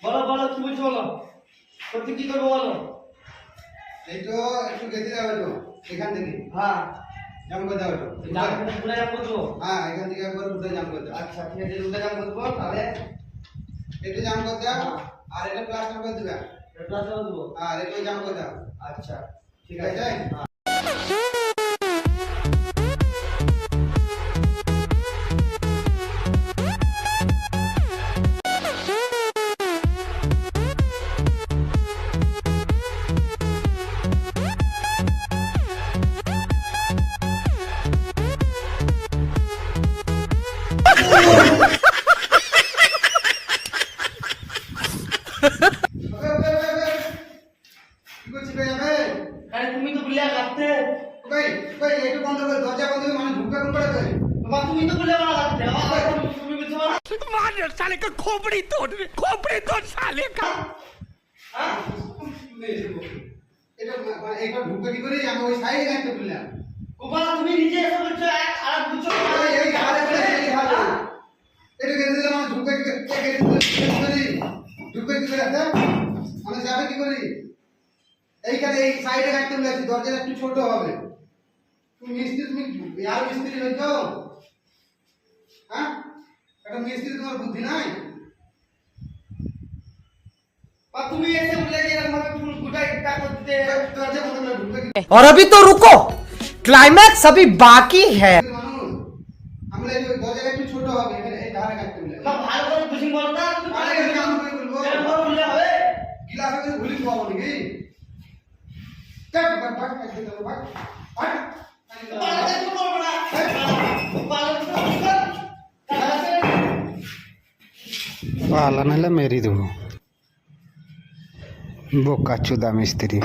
বলো বলো কি বলছো বলো সত্যি কি করবো বলো এই তো একটু গেতে যাবে তো এখান থেকে হ্যাঁ জাম করে দাও একটু পুরো জাম করবো হ্যাঁ এখান থেকে একবার উঠে জাম করে দাও আচ্ছা ঠিক আছে দুটো জাম করবো তাহলে এটা জাম করে দাও আর এটা প্লাস্টার করে দিবা প্লাস দেবো আর এটা জাম করে দাও আচ্ছা ঠিক আছে কি করছিস ভাই যাবে আরে তুমি তো বলে রাখতে ভাই ভাই একটু বন্ধ করে দরজা বন্ধ করে মানে ঢুকা ঢুকা করে বাবা তুমি তো বলে রাখতে তুমি বলছো मार साले का खोपड़ी तोड़ साले का হ্যাঁ এটা এটা ঢুকা কি করে আমি ওই সাইডে গাইতে বললাম গোপাল তুমি নিজে এসে বলছো এক আর বুঝছো এই ঘাড়ে করে এই ঘাড়ে এটা গেতে দিলাম মানে ঢুকা কি করে ঢুকা কি করে আছে মানে যাবে কি করে এইখানে এই সাইডে গাইতে বলেছি দরজাটা একটু ছোট হবে তুমি মিস্ত্রি তুমি ইয়ার মিস্ত্রি নই তো হ্যাঁ এটা মিস্ত্রি তোমার বুদ্ধি নাই বা তুমি এসে বলে যে এরকম ভাবে ফুল গুটাই টা করতে দরজা বন্ধ করে ঢুকা কি और अभी तो रुको क्लाइमैक्स अभी बाकी है মানুষ আমরা এই দরজাটা একটু ছোট হবে এখানে এই ধারে গাইতে বলেছি না ভালো করে বুঝিং বলো না তুমি আরে পারে কেমন করে বলবো এরকম ভাবে বললে হবে গিলাসে করে ভুলি খাওয়াবো নাকি ভাগ ভাগ একদম ভাগ ভাগ পালে তো করব না পালে তো पाला नला मेरी दूँ बोका चुदा मिस्त्री